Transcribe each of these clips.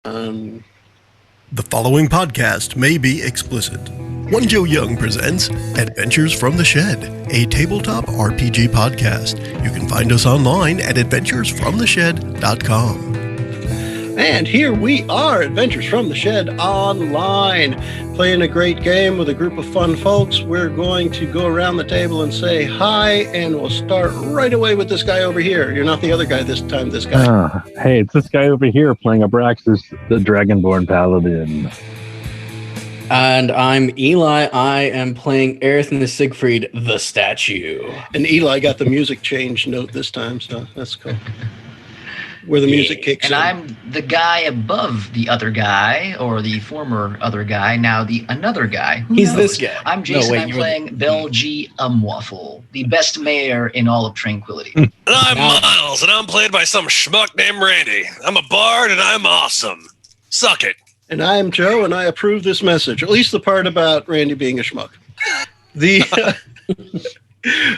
The following podcast may be explicit. One Joe Young presents Adventures from the Shed, a tabletop RPG podcast. You can find us online at adventuresfromtheshed.com. And here we are, Adventures from the Shed Online, playing a great game with a group of fun folks. We're going to go around the table and say hi, and we'll start right away with this guy over here. You're not the other guy this time, this guy. Hey, it's this guy over here playing Abraxas, the Dragonborn Paladin. And I'm Eli. I am playing Aerith the Siegfried, the statue. And Eli got the music change note this time, so that's cool. Where the music kicks in. And I'm the guy above the other guy, or the former other guy, now the another guy. He's this guy. I'm Jason. I'm playing Belgie Umwaffle, the best mayor in all of Tranquility. And I'm Miles, and I'm played by some schmuck named Randy. I'm a bard, and I'm awesome. Suck it. And I'm Joe, and I approve this message, at least the part about Randy being a schmuck.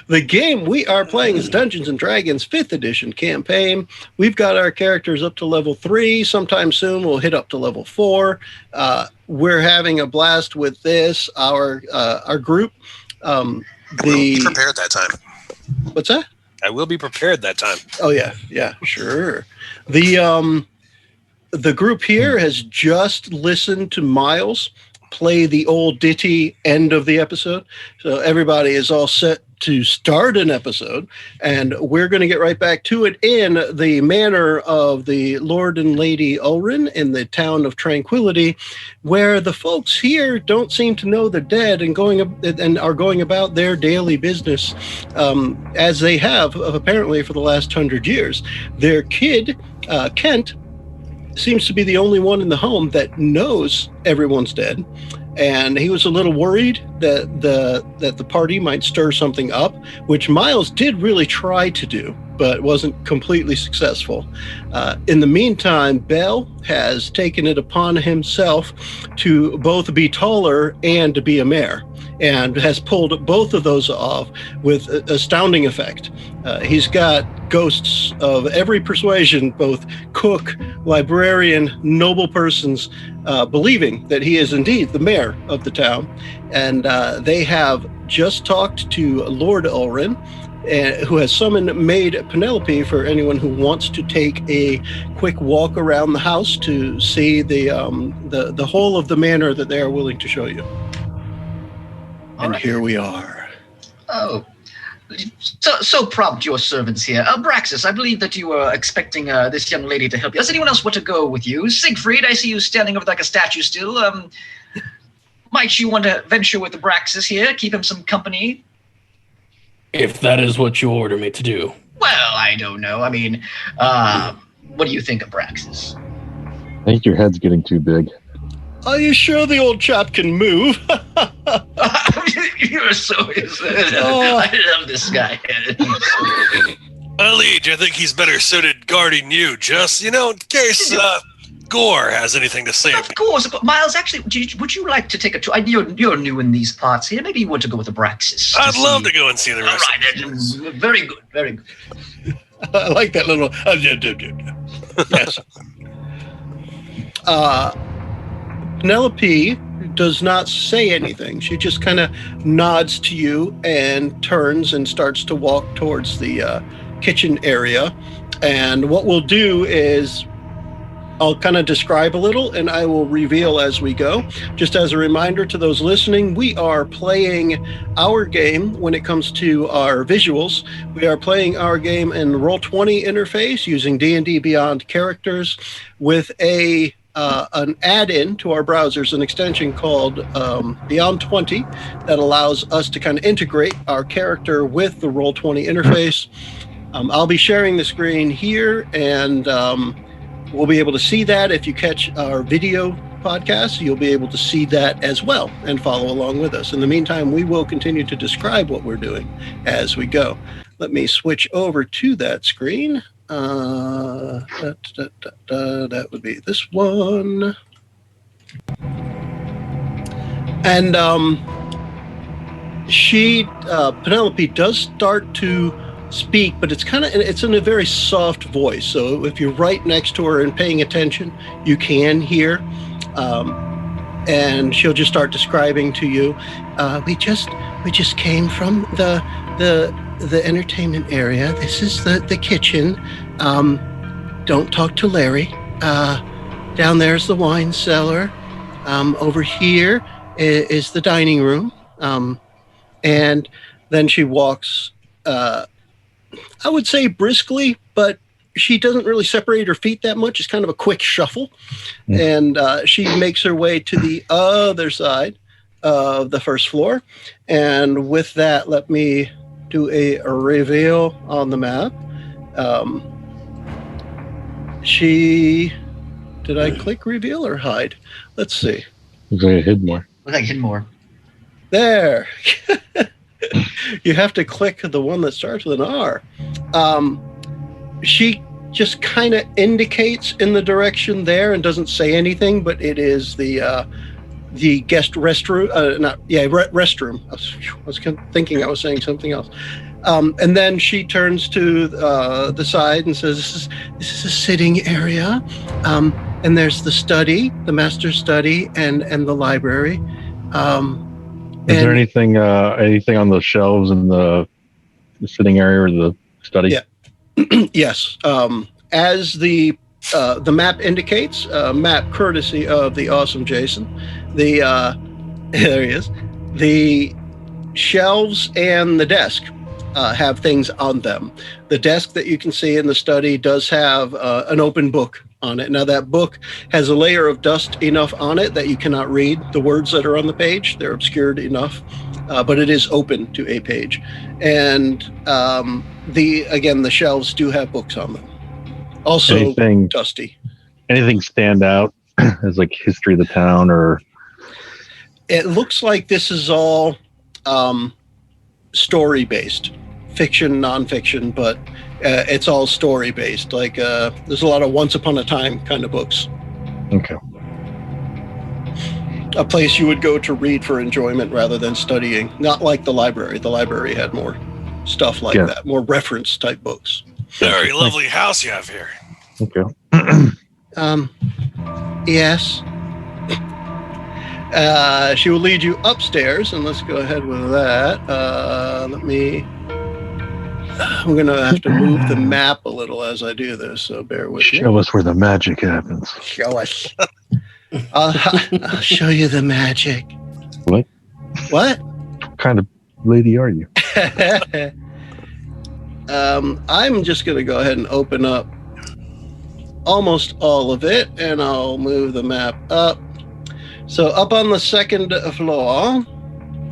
The game we are playing is Dungeons & Dragons 5th edition campaign. We've got our characters up to level 3. Sometime soon we'll hit up to level 4. We're having a blast with this. Our group. I will be prepared that time. What's that? I will be prepared that time. Oh, yeah, sure. The group here has just listened to Miles play the old ditty end of the episode. So everybody is all set to start an episode, and we're going to get right back to it in the manor of the Lord and Lady Ulrin in the town of Tranquility, where the folks here don't seem to know they're dead and are going about their daily business as they have apparently for the last 100 years. Their kid, Kent, seems to be the only one in the home that knows everyone's dead. And he was a little worried that the party might stir something up, which Miles did really try to do, but wasn't completely successful. In the meantime, Bell has taken it upon himself to both be taller and to be a mayor, and has pulled both of those off with astounding effect. He's got ghosts of every persuasion, both cook, librarian, noble persons, believing that he is indeed the mayor of the town. And they have just talked to Lord Ulrin, who has summoned Maid Penelope for anyone who wants to take a quick walk around the house to see the whole of the manor that they are willing to show you. And here we are. Oh, so prompt, your servants here. Abraxas, I believe that you were expecting this young lady to help you. Does anyone else want to go with you? Siegfried, I see you standing over like a statue still. Might you want to venture with Abraxas here? Keep him some company? If that is what you order me to do. Well, I don't know. I mean, what do you think, Abraxas? I think your head's getting too big. Are you sure the old chap can move? You're so... I love this guy. Liege, I think he's better suited guarding you, just, in case Gore has anything to say. Of course, but Miles, actually, would you like to take a tour? You're new in these parts here. Maybe you want to go with Abraxas. I'd love to go and see the rest. All right, very good, very good. I like that little... Yes. Penelope does not say anything. She just kind of nods to you and turns and starts to walk towards the kitchen area. And what we'll do is I'll kind of describe a little, and I will reveal as we go. Just as a reminder to those listening, we are playing our game when it comes to our visuals. We are playing our game in Roll20 interface using D&D Beyond characters with an add-in to our browsers, an extension called Beyond 20 that allows us to kind of integrate our character with the Roll20 interface. I'll be sharing the screen here, and we'll be able to see that. If you catch our video podcast, you'll be able to see that as well and follow along with us. In the meantime, we will continue to describe what we're doing as we go. Let me switch over to that screen. That would be this one. And Penelope does start to speak, but it's in a very soft voice. So if you're right next to her and paying attention, you can hear. And she'll just start describing to you. We just came from the entertainment area. This is the kitchen. Don't talk to Larry. Down there's the wine cellar. Over here is the dining room. And then she walks, I would say briskly, but she doesn't really separate her feet that much. It's kind of a quick shuffle. And she makes her way to the other side of the first floor. And with that, let me do a reveal on the map. Did I click reveal or hide? Let's see. Looks like I hid more. Looks like hidden more. There. You have to click the one that starts with an R. She just kind of indicates in the direction there and doesn't say anything, but it is the guest restroom. Restroom. I was thinking I was saying something else. And then she turns to the side and says, "This is a sitting area, and there's the study, the master's study, and the library." Is there anything on the shelves in the sitting area or the study? Yeah. Yes. As the map indicates, map courtesy of the awesome Jason, there he is. The shelves and the desk have things on them. The desk that you can see in the study does have an open book on it. Now that book has a layer of dust enough on it that you cannot read the words that are on the page. They're obscured enough, but it is open to a page. And the shelves do have books on them. Also dusty. Anything stand out as like history of the town, or? It looks like this is all story-based, fiction, nonfiction, but it's all story-based. Like there's a lot of Once Upon a Time kind of books. Okay. A place you would go to read for enjoyment rather than studying. Not like the library. The library had more stuff like that, more reference type books. Very lovely house you have here. Okay. Yes. She will lead you upstairs, and let's go ahead with that. I'm going to have to move the map a little as I do this, so bear with me. Show us where the magic happens. Show us. I'll show you the magic. What? What? What kind of lady are you? I'm just going to go ahead and open up almost all of it, and I'll move the map up. So up on the second floor,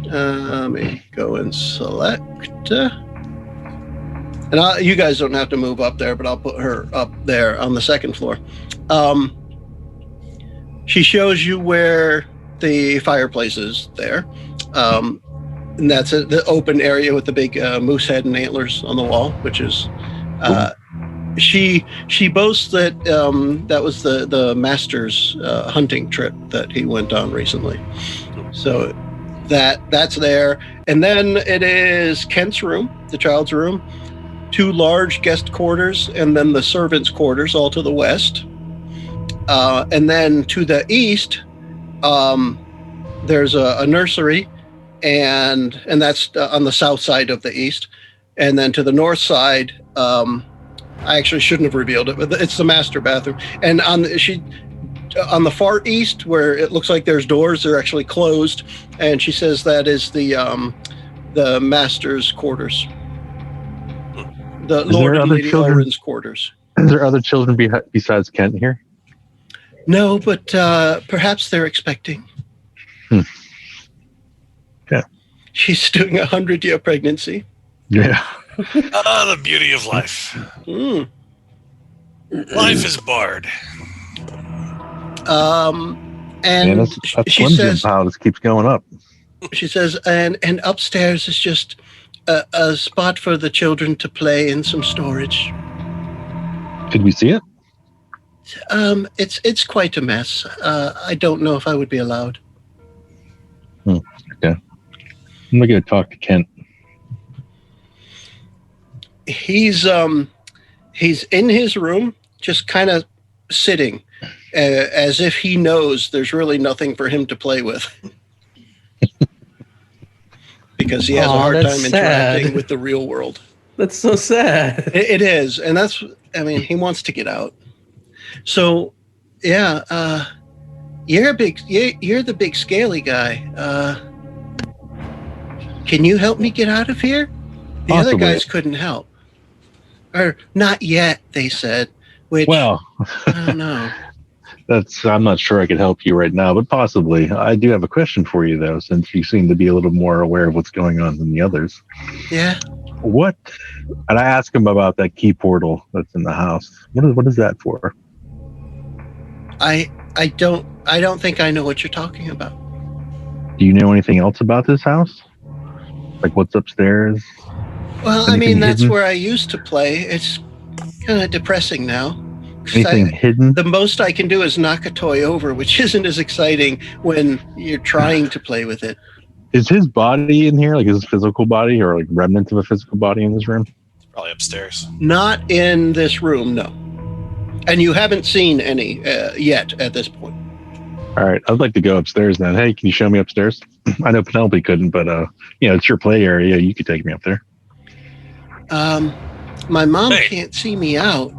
let me go and select. And you guys don't have to move up there, but I'll put her up there on the second floor. She shows you where the fireplace is there. And that's the open area with the big moose head and antlers on the wall, which is... She boasts that that was the master's hunting trip that he went on recently. So that's there. And then it is Kent's room, the child's room, 2 large guest quarters, and then the servants' quarters all to the west. And then to the east, there's a nursery, and that's on the south side of the east. And then to the north side, I actually shouldn't have revealed it, but it's the master bathroom. And on the far east, where it looks like there's doors, they're actually closed. And she says that is the master's quarters, the Lord and Lady Elrin's quarters. Is there other children besides Kent here? No, but perhaps they're expecting. Yeah. She's doing a 100-year pregnancy. Yeah. The beauty of life. Life is barred. And that's she Slim Jim says, pile just keeps going up. She says, and upstairs is just a spot for the children to play and some storage. Could we see it? It's quite a mess. I don't know if I would be allowed. Okay. I'm going to talk to Kent. he's in his room, just kind of sitting, as if he knows there's really nothing for him to play with, because he has a hard time interacting with the real world. That's so sad. It is, and he wants to get out. So, yeah, you're the big scaly guy. Can you help me get out of here? The other guys couldn't help. Or not yet, they said. Which, well, I don't know. I'm not sure I could help you right now, but possibly. I do have a question for you, though, since you seem to be a little more aware of what's going on than the others. Yeah. And I asked him about that key portal that's in the house. What is that for? I don't think I know what you're talking about. Do you know anything else about this house? Like what's upstairs? Well, that's where I used to play. It's kind of depressing now. Anything hidden? The most I can do is knock a toy over, which isn't as exciting when you're trying to play with it. Is his body in here, like his physical body, or like remnants of a physical body in this room? It's probably upstairs. Not in this room, no. And you haven't seen any yet at this point. All right, I'd like to go upstairs then. Hey, can you show me upstairs? I know Penelope couldn't, but it's your play area. You could take me up there. My mom can't see me out.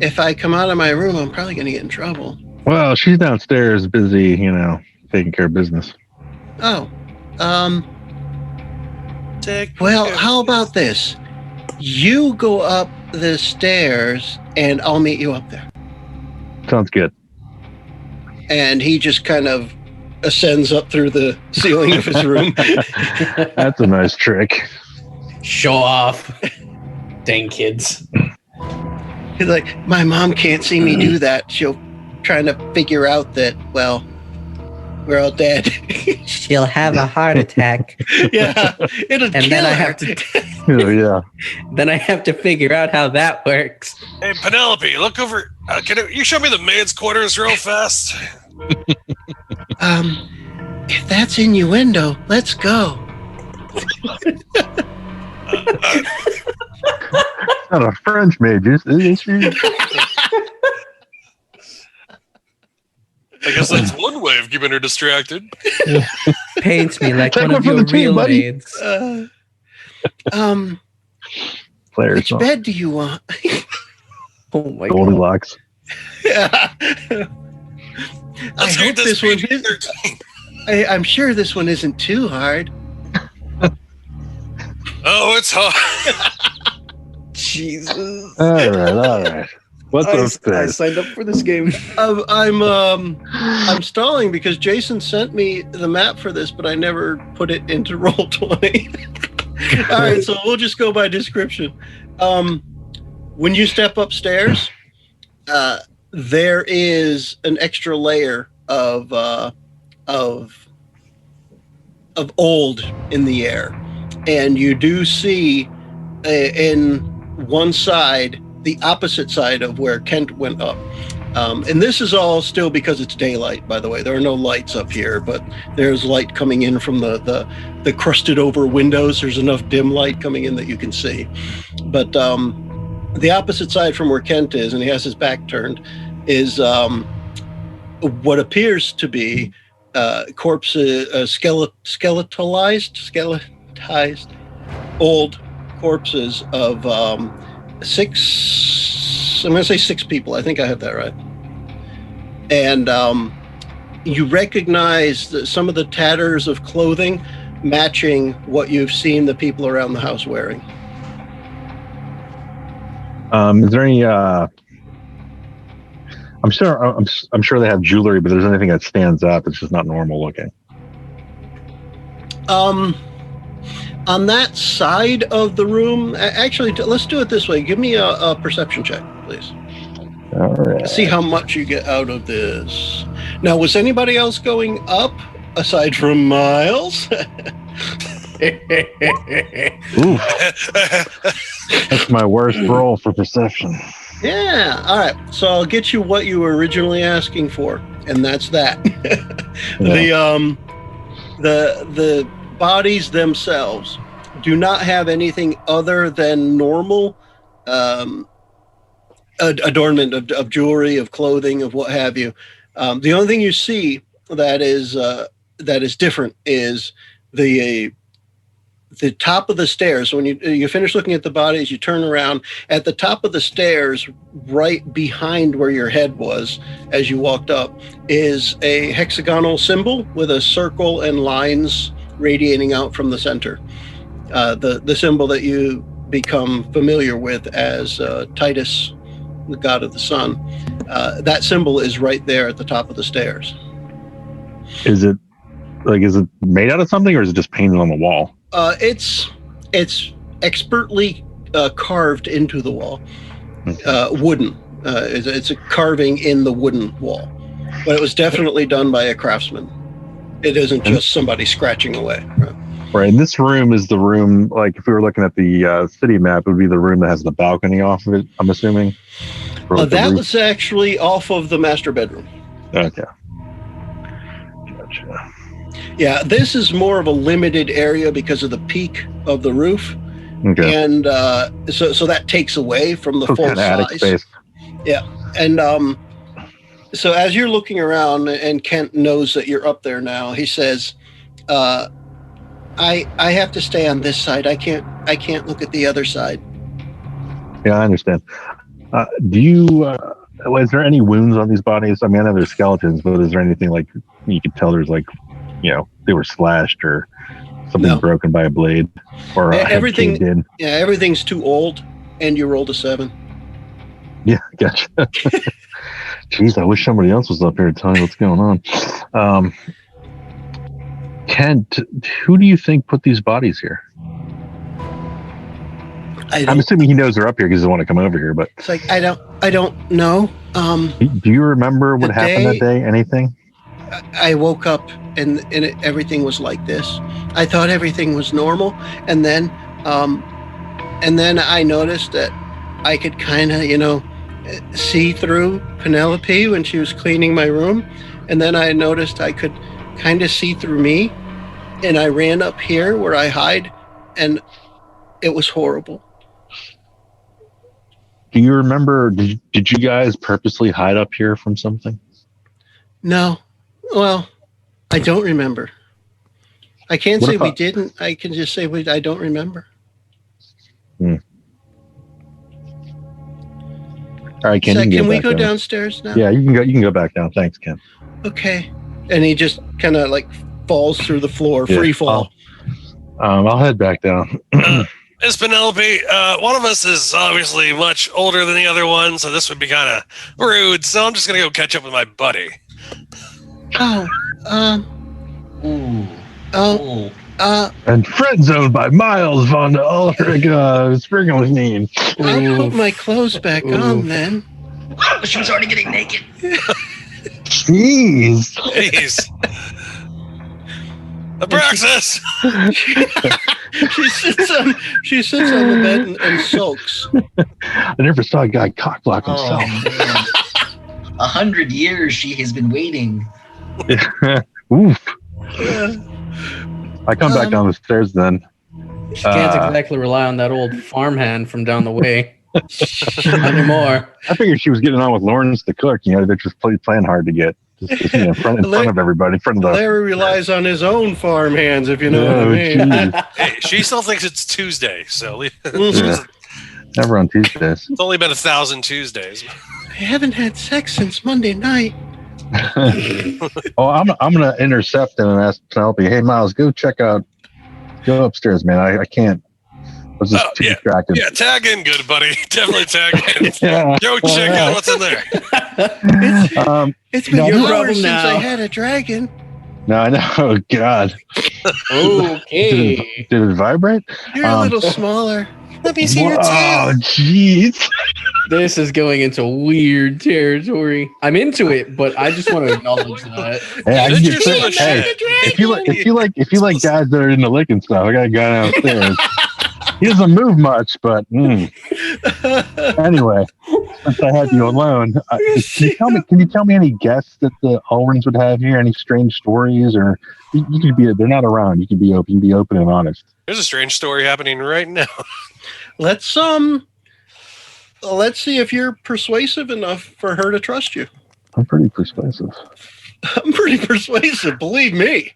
If I come out of my room, I'm probably going to get in trouble. Well, she's downstairs busy, taking care of business. Oh. Well, how about this? You go up the stairs, and I'll meet you up there. Sounds good. And he just kind of ascends up through the ceiling of his room. That's a nice trick. Show off. Dang kids. He's like, my mom can't see me do that. She'll trying to figure out that, well, we're all dead. She'll have a heart attack. Yeah. It'll and kill then her. I have to Yeah. Then I have to figure out how that works. Hey, Penelope, look over. Can you show me the maid's quarters real fast? If that's innuendo, let's go. Not a French maid, is she? I guess that's one way of keeping her distracted. Paints me like Take one of one for your the team, real buddy. maids. Players Which bed do you want? Oh my god. Goldilocks. Yeah. Let's I read hope this this one page is. 13. I'm sure this one isn't too hard. Oh, it's hard. Jesus. All right. What's I upstairs? signed up for this game. I'm stalling because Jason sent me the map for this, but I never put it into Roll20. All right, so we'll just go by description. When you step upstairs, there is an extra layer of old in the air, and you do see in one side, the opposite side of where Kent went up. And this is all still because it's daylight, by the way. There are no lights up here, but there's light coming in from the crusted over windows. There's enough dim light coming in that you can see. But the opposite side from where Kent is, and he has his back turned, is what appears to be corpses, skeletized old corpses of six people. I think I have that right. And you recognize some of the tatters of clothing matching what you've seen the people around the house wearing. Is there any? I'm sure they have jewelry, but there's anything that stands out that's just not normal looking. On that side of the room, actually, let's do it this way. Give me a perception check, please. All right. See how much you get out of this. Now, was anybody else going up aside from Miles? Ooh, that's my worst roll for perception. Yeah. All right. So I'll get you what you were originally asking for, and that's that. Yeah. The bodies themselves do not have anything other than normal adornment of jewelry, of clothing, of what have you. The only thing you see that is different is the top of the stairs. When you finish looking at the bodies, you turn around. At the top of the stairs, right behind where your head was as you walked up, is a hexagonal symbol with a circle and lines radiating out from the center. The symbol that you become familiar with as Titus, the god of the sun. That symbol is right there at the top of the stairs. Is it made out of something, or is it just painted on the wall? It's expertly carved into the wall. Wooden. It's a carving in the wooden wall, but it was definitely done by a craftsman. It isn't just somebody scratching away. Right. And this room is the room, like if we were looking at the city map, it would be the room that has the balcony off of it, I'm assuming. That was actually off of the master bedroom. Okay. Gotcha. Yeah, this is more of a limited area because of the peak of the roof. Okay. And so that takes away from the So full kind of attic size. space. Yeah. And so as you're looking around, and Kent knows that you're up there now, he says, I have to stay on this side. I can't look at the other side. Yeah, I understand. Is there any wounds on these bodies? I mean, I know there's skeletons, but is there anything like you could tell there's like, they were slashed or something broken by a blade, or everything did? Yeah, everything's too old, and you rolled a 7. Yeah, gotcha. Jeez, I wish somebody else was up here to tell me what's going on. Kent, who do you think put these bodies here? I'm assuming he knows they're up here because he doesn't want to come over here, but it's like I don't know. Do you remember what happened that day? Anything? I woke up and everything was like this. I thought everything was normal, and then I noticed that I could kind of see through Penelope when she was cleaning my room, and then I noticed I could kind of see through me, and I ran up here where I hide, and it was horrible. Do you remember, did you guys purposely hide up here from something? No. Well, I don't remember. I can't say we didn't. I can just say I don't remember. All right, Ken. So can we go downstairs now? Yeah, you can go back down. Thanks, Ken. Okay. And he just kind of like falls through the floor, free fall. I'll head back down. Miss Penelope, one of us is obviously much older than the other one, so this would be kind of rude. So I'm just gonna go catch up with my buddy. And friend zoned by Miles von Ulrich Springelstein. I'll put my clothes back on then. She was already getting naked. Jeez. Abraxas! She sits on the bed and sulks. I never saw a guy cockblock himself. Oh, 100 years she has been waiting. Oof. I come back down the stairs then. She can't exactly rely on that old farmhand from down the way. Not anymore. I figured she was getting on with Lawrence the cook. They're just playing hard to get. Just in front of everybody. In front of the Larry relies on his own farm hands, if you know what I mean. Hey, she still thinks it's Tuesday, so never on Tuesdays. It's only been 1,000 Tuesdays. I haven't had sex since Monday night. I'm gonna intercept him and ask Penelope, hey Miles, go upstairs, man. I can't. I was just too distracted. Yeah, tag in good, buddy. Definitely tag in. Go check out what's in there. It's been hours since I had a dragon. No, I know. Oh, God. Okay. Did it vibrate? You're a little smaller. Let me see your tail. Oh, jeez. This is going into weird territory. I'm into it, but I just want to acknowledge that. If you like guys that are into licking stuff, I got a guy downstairs. He doesn't move much, but anyway, since I had you alone, can you tell me any guests that the Ulrings would have here? Any strange stories, or you could be? They're not around. You can be open and honest. There's a strange story happening right now. Let's see if you're persuasive enough for her to trust you. I'm pretty persuasive. I'm pretty persuasive, believe me.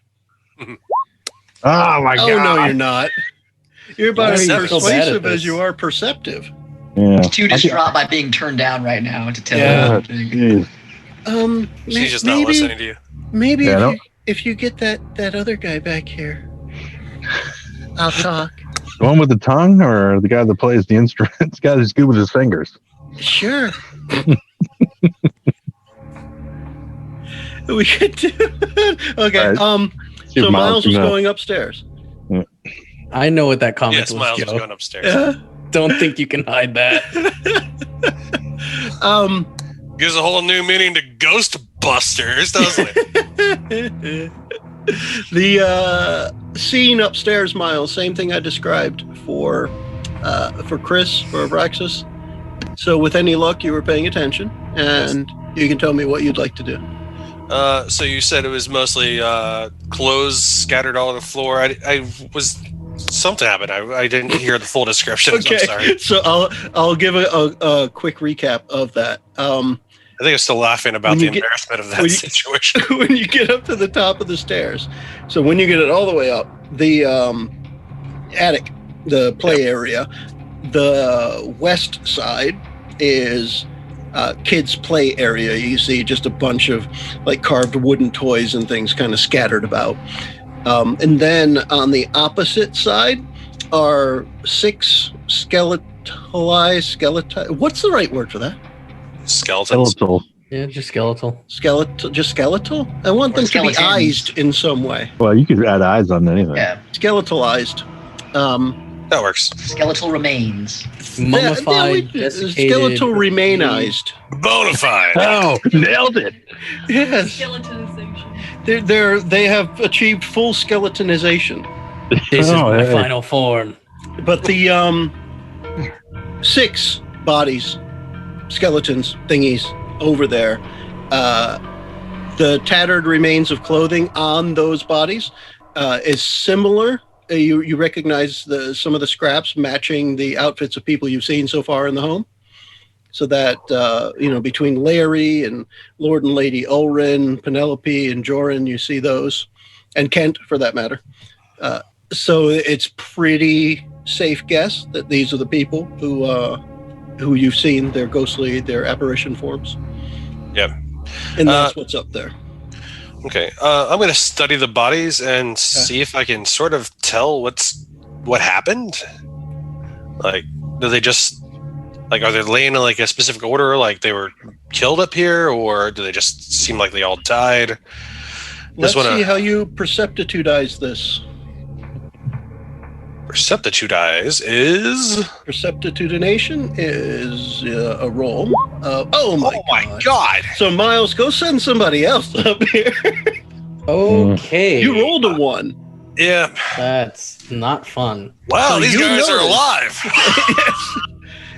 Oh my god! Oh no, you're not. You're about as Why are you so bad at persuasive as this? you are perceptive. Yeah. Too distraught by being turned down right now to tell Yeah. her. Jeez. She's just not listening to you. Maybe Yeah, if you get that other guy back here, I'll talk. The one with the tongue, or the guy that plays the instruments? The guy who's good with his fingers. Sure. We could do. Okay. All right. See So if Miles was can, going upstairs. I know what that comment Yes, was, Miles Joe. was going upstairs. Yeah. Don't think you can hide that. Gives a whole new meaning to Ghostbusters, doesn't it? The scene upstairs, Miles. Same thing I described for Chris, for Abraxas. So with any luck, you were paying attention, and you can tell me what you'd like to do. So you said it was mostly clothes scattered all over the floor. I was something happened. I didn't hear the full description. Okay, I'm sorry. so I'll give a quick recap of that. I think I'm still laughing about When the you get- embarrassment of that when you- situation. When you get up to the top of the stairs, so when you get it all the way up, the attic, the play area, the west side is kids' play area. You see just a bunch of like carved wooden toys and things kind of scattered about. And then on the opposite side are 6 skeletalized. What's the right word for that? Skeletons. Skeletal. Yeah, just skeletal. Just skeletal? I want Or them to be skeletons. eyed in some way. Well, you could add eyes on anything. Yeah, Skeletalized. That works. skeletal remains. Mummified, desiccated. skeletal remainized. Bonafide. Oh, nailed it! Yes, Skeletonization. they have achieved full skeletonization. This is Oh, my hey. final form. But the 6 bodies, skeletons, thingies over there, the tattered remains of clothing on those bodies is similar. You recognize some of the scraps matching the outfits of people you've seen so far in the home. So that, between Larry and Lord and Lady Ulrin, Penelope and Joran, you see those, and Kent for that matter. So it's pretty safe guess that these are the people who you've seen, their ghostly, their apparition forms. Yep. And that's what's up there. Okay. I'm going to study the bodies and see if I can sort of tell what happened. Like, do they just are they laying in like a specific order, like they were killed up here, or do they just seem like they all died? Let's see how you perceptitudize this. Perceptitudize is. Perceptitudination is a roll. Oh my God! So Miles, go send somebody else up here. Okay. You rolled a 1. Yeah. That's not fun. Wow, So these you guys are know. alive. Yes.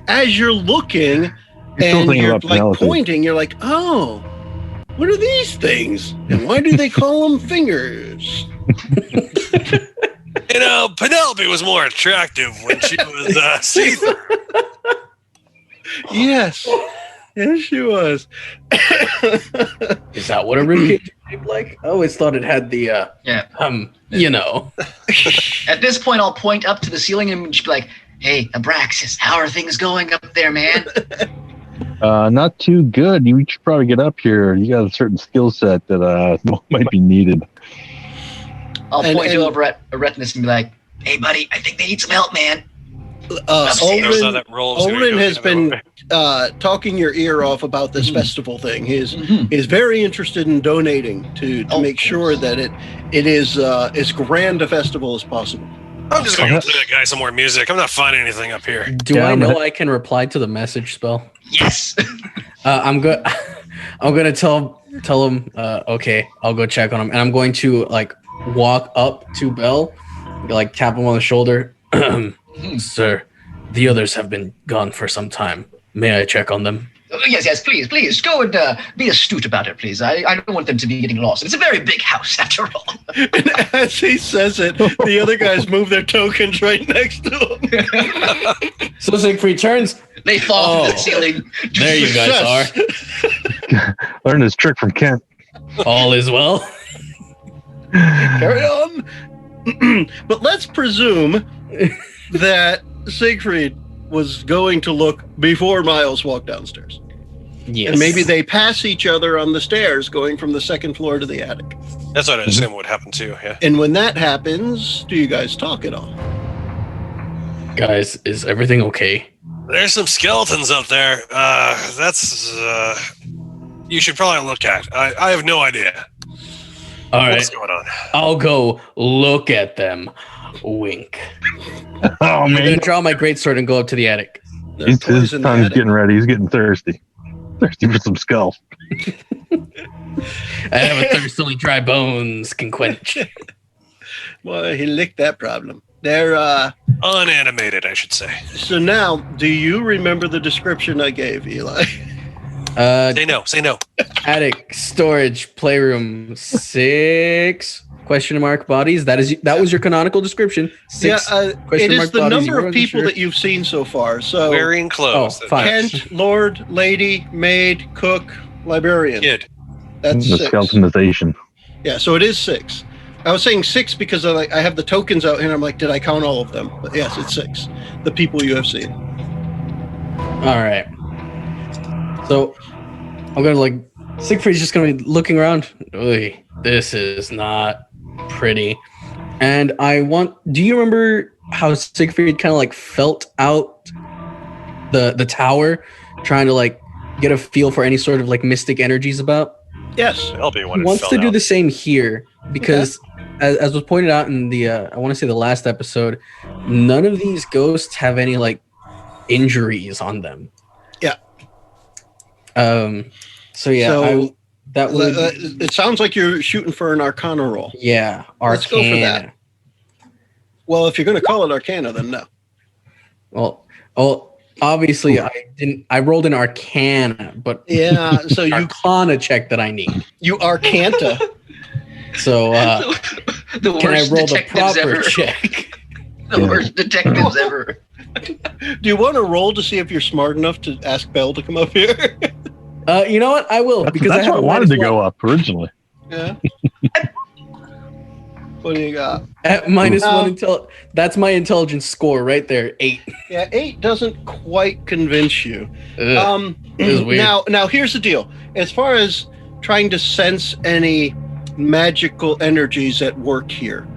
As you're looking still and thinking you're about like Penelope. pointing, you're like, oh, what are these things? And why do they call them fingers? You know, Penelope was more attractive when she was see-through. Yes. Yes, she was. Is that what a ribcage is shaped like? I always thought it had the At this point, I'll point up to the ceiling and just be like, "Hey, Abraxas, how are things going up there, man?" Not too good. You should probably get up here. You got a certain skill set that might be needed. I'll And- point and- over at Aretnus and be like, "Hey, buddy, I think they need some help, man." There's not that roll. Olin has been talking your ear off about this festival thing. He's very interested in donating to make sure that it is as grand a festival as possible. I'm just going to play that guy some more music. I'm not finding anything up here. Do I know I can reply to the message spell? Yes. I'm good. I'm gonna tell him. Okay, I'll go check on him, and I'm going to like walk up to Bell, like tap him on the shoulder. Sir, the others have been gone for some time. May I check on them? Yes, please. Go and be astute about it, please. I don't want them to be getting lost. It's a very big house, after all. And as he says it, the other guys move their tokens right next to him. So Siegfried turns. They fall from the ceiling. There you guys are. Learned his trick from Kent. All is well. Carry on. But let's presume that Siegfried was going to look before Miles walked downstairs. Yes. And maybe they pass each other on the stairs going from the second floor to the attic. That's what I assume would happen too. Yeah. And when that happens, do you guys talk at all? Guys, is everything okay? There's some skeletons up there. That's you should probably look at. I have no idea. All right. What's going on? I'll go look at them. Wink. Oh I'm gonna man, draw my greatsword and go up to the attic. There's his toys in the tongue's attic. getting ready. He's getting thirsty. Thirsty for some skull. I have a thirst only dry bones can quench. Well, he licked that problem. They're Unanimated, I should say. so now, do you remember the description I gave, Eli? Say no. Say no. Attic, storage, playroom, 6 question mark bodies. That was your canonical description. 6 it question is mark the bodies. number You of weren't people sure. that you've seen so far. So Wearing clothes. Oh, fine. Kent, Lord, Lady, Maid, Cook, Librarian. Kid. That's The 6. skeletonization. Yeah, so it is 6. I was saying 6 because I have the tokens out here and I'm like, did I count all of them? But yes, it's 6. The people you have seen. All right. So I'm gonna Siegfried's just gonna be looking around. Oy, this is not pretty. And do you remember how Siegfried kind of felt out the tower, trying to get a feel for any sort of mystic energies about? Yes. I'll be one. He wants to do the same here because, as was pointed out in the I want to say the last episode, none of these ghosts have any injuries on them. Yeah. So yeah, So, that would it sounds like you're shooting for an Arcana roll. yeah. Let's go for that. Arcana. Well, if you're going to call it Arcana, then no. Well, obviously I rolled an Arcana, but Yeah, so you Arcana check that I need. Arcanta. So The can I worst roll the detectives proper ever. check? The worst detectives ever. Do you want to roll to see if you're smart enough to ask Belle to come up here? You know what? I will because That's I what have I wanted to -1. go up originally. Yeah. What do you got? At -1 that's my intelligence score right there. 8. Yeah, 8 doesn't quite convince you. Ugh, this is weird. Now here's the deal. As far as trying to sense any magical energies at work here,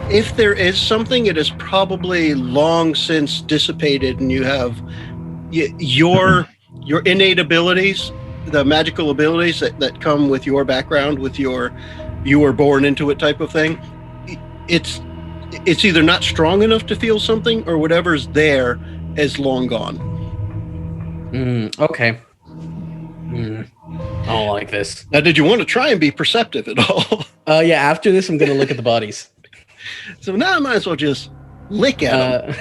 if there is something, it is probably long since dissipated, and you have your innate abilities, the magical abilities that come with your background, with you were born into it type of thing. It's either not strong enough to feel something, or whatever's there is long gone. Okay. I don't like this. Now, did you want to try and be perceptive at all? Yeah, after this, I'm going to look at the bodies. So now I might as well just lick at them.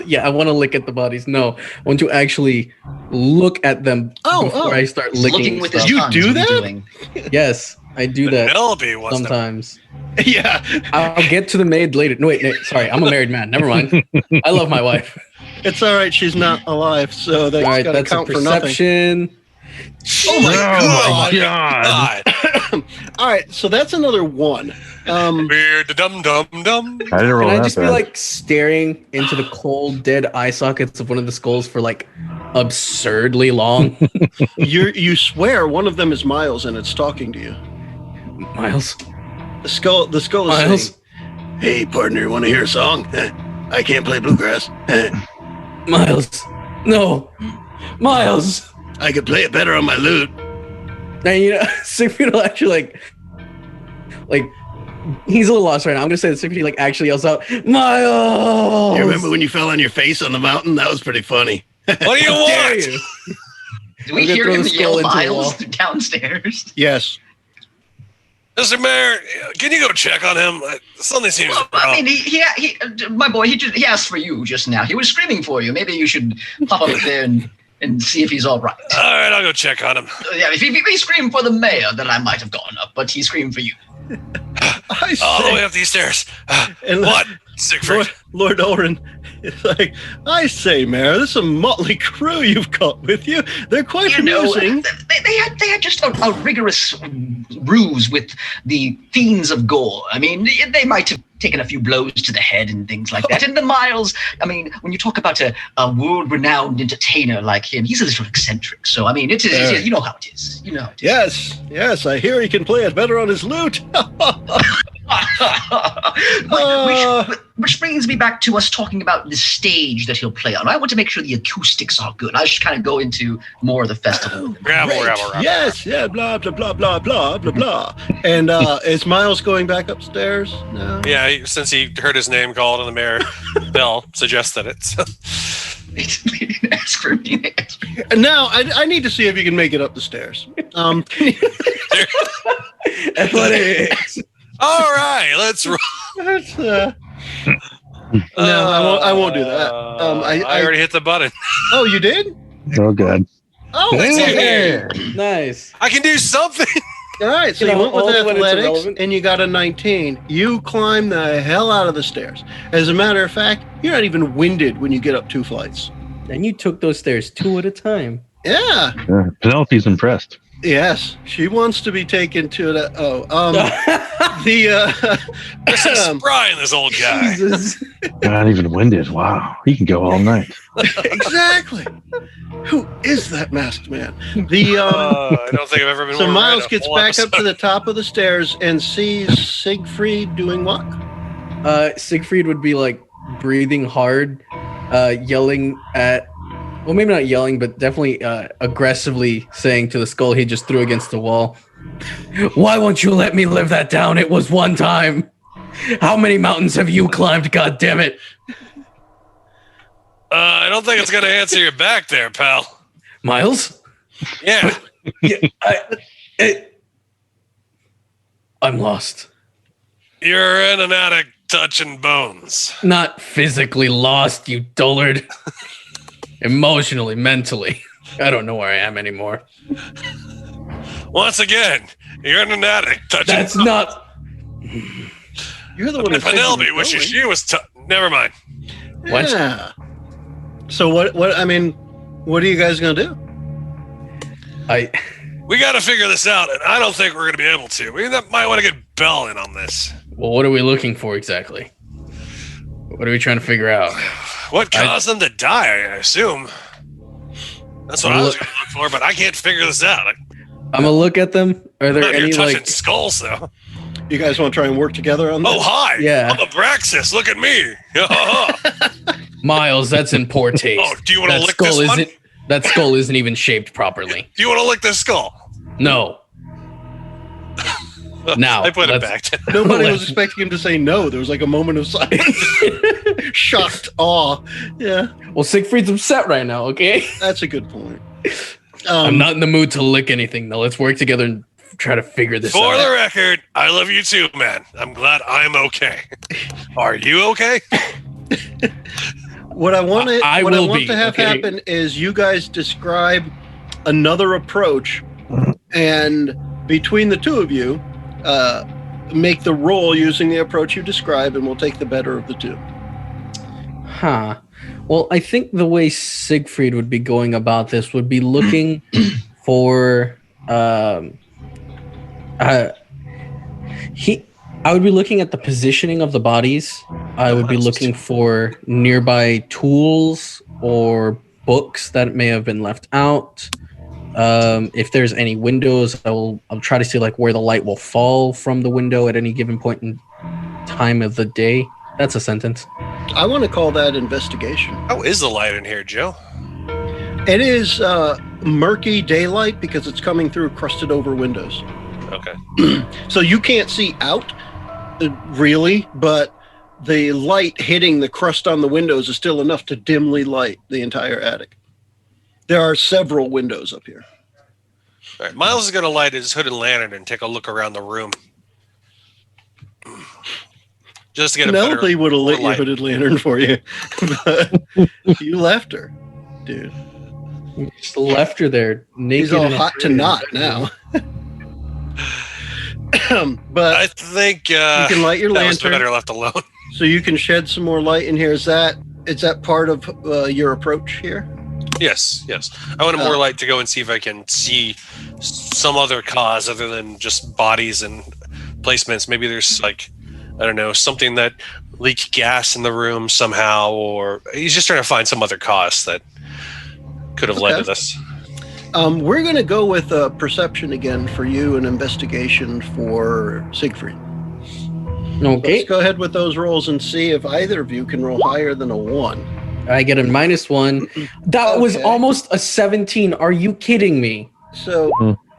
Yeah, I want to lick at the bodies. No, I want to actually look at them before I start He's licking looking with stuff. his You tongue. do is what he's that? doing. Yes, I do that Penelope wants to. sometimes. Yeah, I'll get to the maid later. No, wait, sorry. I'm a married man. Never mind. I love my wife. it's all right. She's not alive, so that's All right, got to that's a count for nothing. perception. Oh my Oh my god! god! All right, so that's another 1. Weird dum dum dum. I didn't roll Can I that just be bad. staring into the cold, dead eye sockets of one of the skulls for absurdly long? You swear one of them is Miles, and it's talking to you. Miles? The skull is Miles? saying, "Hey, partner, want to hear a song? I can't play bluegrass. Miles? No. Miles! I could play it better on my lute." And Siegfried will actually he's a little lost right now. I'm gonna say that Siegfried actually yells out, Miles! You remember when you fell on your face on the mountain? That was pretty funny. What do you Dare want? you? Do we I'm gonna hear throw him the skull yell into the Miles wall. downstairs? Yes. Mr. Mayor, can you go check on him? Something seems Well, wrong. I mean, my boy, he asked for you just now. He was screaming for you. Maybe you should pop up there and and see if he's all right. All right, I'll go check on him. Yeah, if he screamed for the mayor, then I might have gone up, but he screamed for you. All the way up these stairs. And What, Siegfried? Lord Oren is like, I say, Mayor, this is a motley crew you've got with you. They're quite amusing. They had just a rigorous ruse with the fiends of gore. I mean, they might have taken a few blows to the head and things like that. And the Miles, I mean, when you talk about a world-renowned entertainer like him, he's a little eccentric. So, I mean, it is, you know how it is. You know how it is. Yes, I hear he can play it better on his lute. Which brings me back to us talking about the stage that he'll play on. I want to make sure the acoustics are good. I should kind of go into more of the festival. Gravel. Yes, yeah, blah, blah, blah, blah, blah, blah, blah. And is Miles going back upstairs? No. Yeah, since he heard his name called and the mayor Bell suggested it. So. Ask for me. And now I need to see if you can make it up the stairs. Athletics. All right, let's roll. No, I won't do that. I already hit the button. Oh, you did? Oh, God. Oh, Yeah. Nice. I can do something. all right. So You you know, went with all the way it's athletics, irrelevant. and you got a 19. You climbed the hell out of the stairs. As a matter of fact, you're not even winded when you get up 2 flights. And you took those stairs 2 at a time. Yeah. Penelope's impressed. Yes, she wants to be taken to the. This is sprying this old guy. Jesus. Not even winded. Wow. He can go all night. Exactly. Who is that masked man? I don't think I've ever been. So more Miles red a gets full back up episode. to the top of the stairs and sees Siegfried doing what? Siegfried would be like breathing hard, yelling at, well, maybe not yelling, but definitely aggressively saying to the skull he just threw against the wall, "Why won't you let me live that down? It was one time. How many mountains have you climbed? God damn it!" I don't think it's going to answer your back there, pal. Miles? Yeah. I'm lost. You're in and out of touching bones. Not physically lost, you dullard. Emotionally, mentally. I don't know where I am anymore. Once again, you're in an attic touching That's bones. not. You're the one who Penelope wishes she was. Never mind. What? Yeah. So what? I mean, what are you guys gonna do? We got to figure this out, and I don't think we're going to be able to. We might want to get Bell in on this. Well, what are we looking for exactly? What are we trying to figure out? What caused them to die, I assume. That's what I was going to look for, but I can't figure this out. I'm gonna look at them. Are there You're any touching like? skulls, though. You guys want to try and work together on this? Oh, hi. Yeah. I'm a Braxis. Look at me. Miles, that's in poor taste. Oh, do you want to That lick skull this one? isn't. That skull isn't even shaped properly. Do you want to lick this skull? No. Now I put it let's- back down. Nobody was Let's- expecting him to say no. There was like a moment of silence. Shocked awe. Yeah, Well, Siegfried's upset right now. Okay. that's a good point. I'm not in the mood to lick anything. Now let's work together and try to figure this For out. the record, I love you too, man. I'm glad I'm okay. Are you okay? What I want to I what I will want be, to have okay? happen is you guys describe another approach, and between the two of you, make the roll using the approach you describe, and we'll take the better of the two. Huh. Well, I think the way Siegfried would be going about this would be looking for I would be looking at the positioning of the bodies. I would be looking for nearby tools or books that may have been left out. If there's any windows, I'll try to see like where the light will fall from the window at any given point in time of the day. That's a sentence. I want to call that investigation. How is the light in here, Joe? It is murky daylight because it's coming through crusted over windows. Okay. So you can't see out, really, but the light hitting the crust on the windows is still enough to dimly light the entire attic. There are several windows up here. All right. Miles is going to light his hooded lantern and take a look around the room. Just to get a better Penelope would have lit your light. hooded lantern for you, but you left her, dude. Just left her there naked. He's all in a hot to room. knot now. But I think you can light your that was lantern, better left alone. so you can shed some more light in here. Is that part of your approach here? Yes. I wanted more light to go and see if I can see some other cause other than just bodies and placements. Maybe there's like, I don't know, something that leaked gas in the room somehow, or he's just trying to find some other cause that could have led to this. We're going to go with perception again for you and investigation for Siegfried. Okay. Let's go ahead with those rolls and see if either of you can roll higher than a 1. I get a -1. That was Okay. almost a 17. Are you kidding me? So,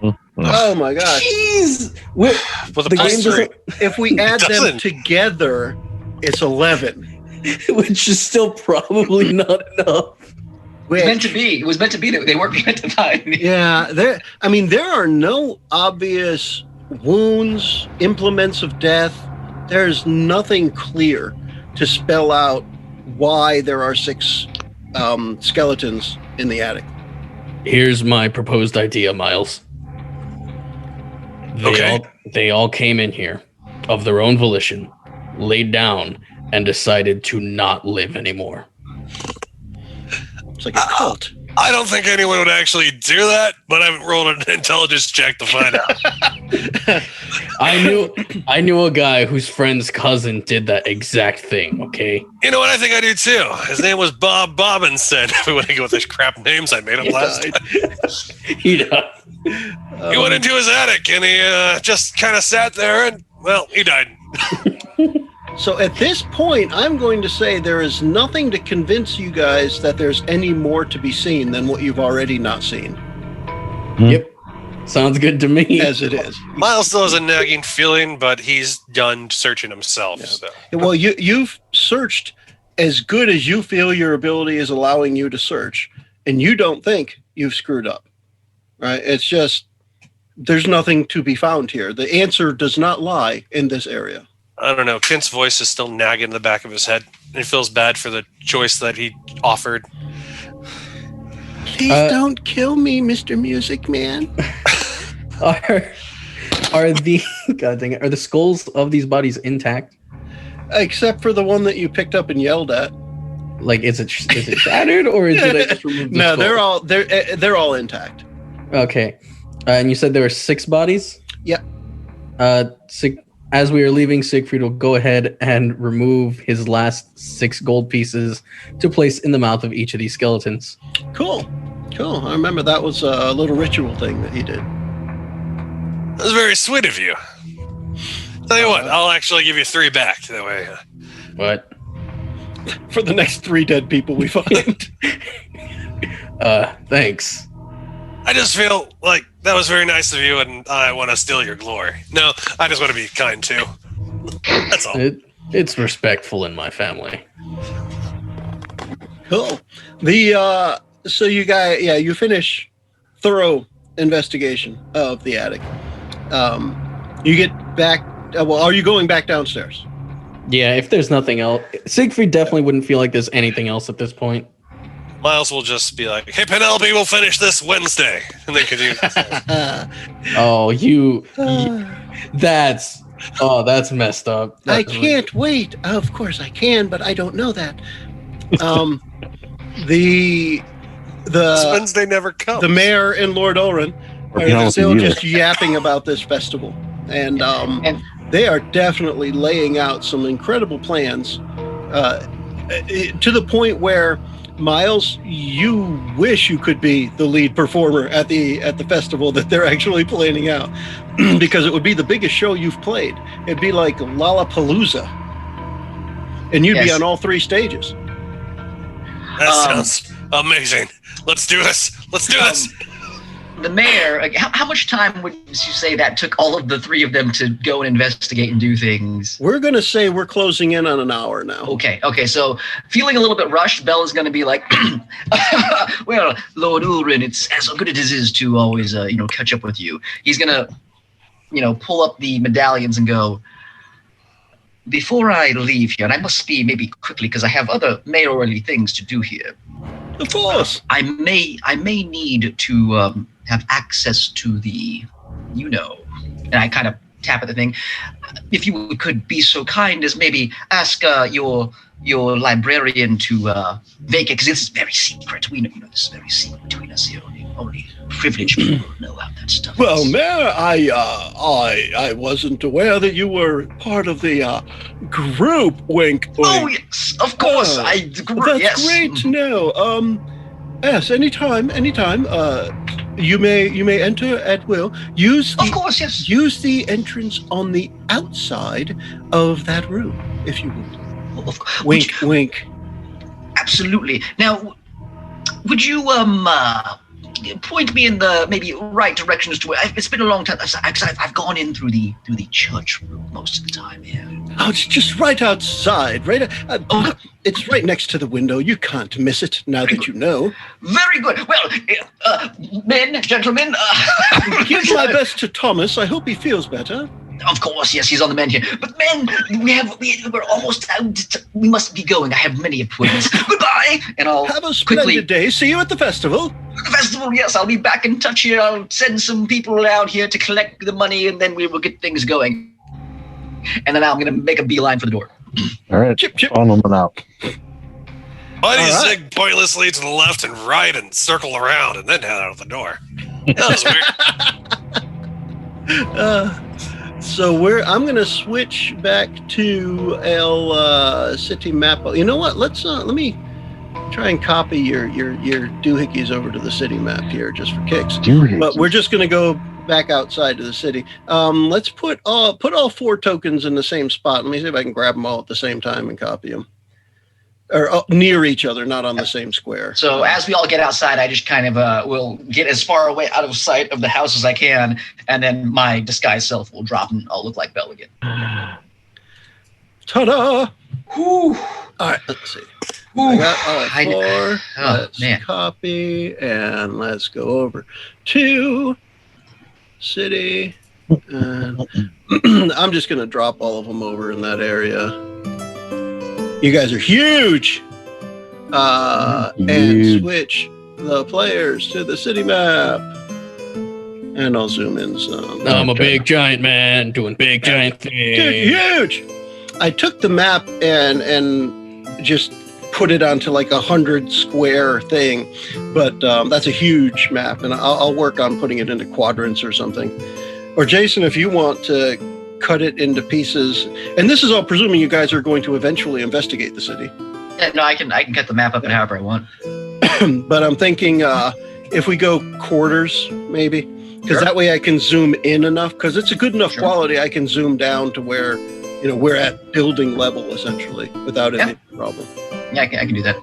oh my gosh. Jeez. With a The game plus 3. doesn't, If we add them doesn't. together, it's 11. which is still probably not enough. It was meant to be. It was meant to be that they weren't meant to find. Yeah, there are no obvious wounds, implements of death. There's nothing clear to spell out why there are 6 skeletons in the attic. Here's my proposed idea, Miles. They all came in here of their own volition, laid down, and decided to not live anymore. It's like a cult. I don't think anyone would actually do that, but I haven't rolled an intelligence check to find out. I knew a guy whose friend's cousin did that exact thing, okay? You know what? I think I do too. His name was Bob Bobbinson. If we want to go with those crap names I made up last time. He died. He went into his attic and he just kind of sat there and, well, he died. So at this point, I'm going to say there is nothing to convince you guys that there's any more to be seen than what you've already not seen, Yep. Sounds good to me. as it is. Miles still has a nagging feeling, but he's done searching himself. Yeah. So. Well, you've searched as good as you feel your ability is allowing you to search, and you don't think you've screwed up, right? It's just there's nothing to be found here. The answer does not lie in this area. I don't know. Kent's voice is still nagging in the back of his head. And he feels bad for the choice that he offered. Please don't kill me, Mr. Music Man. Are the God dang it, are the skulls of these bodies intact? Except for the one that you picked up and yelled at. Like, is it shattered, or did I just remove the No, skull? they're all intact. Okay. And you said there were 6 bodies? Yep. As we are leaving, Siegfried will go ahead and remove his last 6 gold pieces to place in the mouth of each of these skeletons. Cool. I remember that was a little ritual thing that he did. That was very sweet of you. Tell you what, I'll actually give you 3 back. That way. What? For the next 3 dead people we find. Thanks. I just feel like that was very nice of you, and I want to steal your glory. No, I just want to be kind too. That's all. It's respectful in my family. Cool. So you finish thorough investigation of the attic. You get back. Are you going back downstairs? Yeah, if there's nothing else, Siegfried definitely wouldn't feel like there's anything else at this point. Miles will just be like, "Hey, Penelope, we'll finish this Wednesday," and then continue. That's messed up. I can't wait. Of course I can, but I don't know that. This Wednesday never comes. The mayor and Lord Ulrin are still just yapping about this festival, and they are definitely laying out some incredible plans to the point where, Miles, you wish you could be the lead performer at the festival that they're actually planning out, because it would be the biggest show you've played. It'd be like Lollapalooza, and you'd be on all 3 stages. That sounds amazing. Let's do this. The mayor, how much time would you say that took all of the 3 of them to go and investigate and do things? We're going to say we're closing in on an hour now. Okay. So feeling a little bit rushed, Bella's going to be like, well, Lord Ulrin, it's as good as it is to always, catch up with you. He's going to, pull up the medallions and go, before I leave here, and I must be maybe quickly because I have other mayorally things to do here. Of course. I may need to have access to the, and I kind of tap at the thing. If you could be so kind as maybe ask your librarian to vacate, because this is very secret. We know this is very secret between us here. Only privileged people know how that stuff Well, is. Mayor, I wasn't aware that you were part of the group. Wink. Oh Wink. yes, of course. Oh, Yes. That's great to know. Yes, anytime. You may enter at will. Of course, yes. Use the entrance on the outside of that room, if you would. Wink, wink. Absolutely. Now, would you point me in the maybe right direction as to where? It's been a long time. I've gone in through the church room most of the time here. Oh, it's just right outside. Right. It's right next to the window. You can't miss it now that you know. Very good. Well, men, gentlemen. Give my best to Thomas. I hope he feels better. Of course, yes, he's on the mend here. But men, we're almost out. We must be going. I have many appointments. Goodbye, and I'll Have a splendid quickly. day. See you at the festival. The festival, yes, I'll be back in touch here. I'll send some people out here to collect the money, and then we will get things going. And then I'm going to make a beeline for the door. All right. Chip, chip. Follow them out. Why do you All right. zig pointlessly to the left and right and circle around and then head out of the door? That was weird. So I'm going to switch back to El City map. You know what? Let me try and copy your doohickeys over to the city map here just for kicks. But we're just going to go back outside to the city. Let's put all 4 tokens in the same spot. Let me see if I can grab them all at the same time and copy them. Or near each other, not on the same square. So as we all get outside, I just kind of will get as far away out of sight of the house as I can, and then my disguise self will drop and I'll look like Belle again. Ta-da! Whew. All right, let's see. Ooh, I got all 4. Let's man. copy and let's go over to city. And I'm just going to drop all of them over in that area. You guys are huge. And switch the players to the city map. And I'll zoom in some. I'm a big giant man doing big giant Dude, things. huge. I took the map and just put it onto like 100 square thing, but that's a huge map, and I'll work on putting it into quadrants or something. Or Jason, if you want to cut it into pieces, and this is all presuming you guys are going to eventually investigate the city. Yeah, no, I can cut the map up in however I want. But I'm thinking if we go quarters, maybe, because Sure. that way I can zoom in enough, because it's a good enough Sure. quality. I can zoom down to where, we're at building level essentially without any problem. Yeah, I can do that.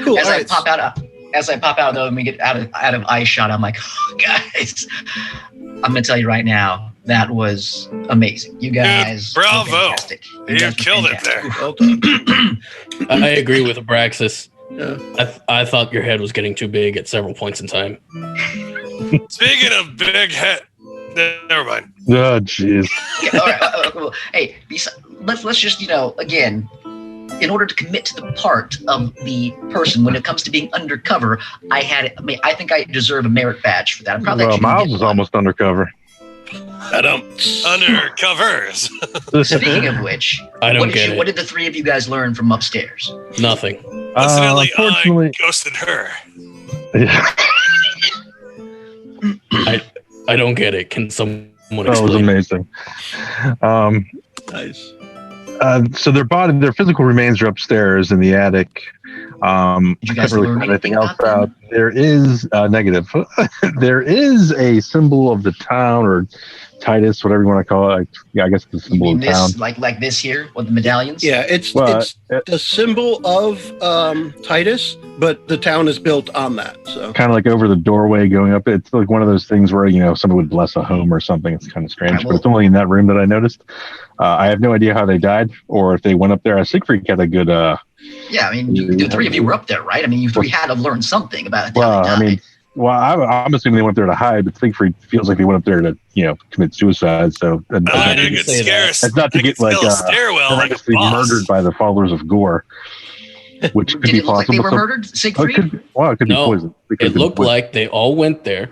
Cool. As all I right. pop out though, and we get out of eye shot, I'm like, oh, guys, I'm gonna tell you right now, that was amazing. You guys, were bravo. fantastic. You guys were killed it fantastic. there. Well done. I agree with Abraxas. Yeah. I thought your head was getting too big at several points in time. Speaking of big head, never mind. Oh, jeez. Okay, all right. Well, hey, let's just again, in order to commit to the part of the person when it comes to being undercover, I think I deserve a merit badge for that. I'm probably Well, actually gonna Miles get is one. almost undercover. Undercovers. Speaking of which, I don't get what it. did the 3 of you guys learn from upstairs? Nothing. Incidentally, Unfortunately, I ghosted her. yeah, I don't get it. Can someone that was explain? amazing. Nice. So their physical remains are upstairs in the attic. Did you I guys can't really learn find anything anything else about out. There is negative. There is a symbol of the town, or Titus, whatever you want to call it. I guess it's the You symbol mean of the town. this, like this here, with the medallions? Yeah, it's Well, the symbol of Titus, but the town is built on that. So kind of like over the doorway going up. It's like one of those things where someone would bless a home or something. It's kind of strange, Right, but it's only in that room that I noticed. I have no idea how they died or if they went up there. Siegfried had a good. Yeah, I mean, the 3 of you were up there, right? I mean, you 3 had to learn something about it. Well, I mean, I'm assuming they went there to hide, but Siegfried feels like they went up there to commit suicide. So I didn't could say scare. that. It's not to I get could like steal a stairwell like a horrendously boss. murdered by the followers of Gore. which could Did be it look like possible. they were So- murdered, Oh, it Siegfried? could be, well, it could No, be poison. could It be looked poison. like they all went there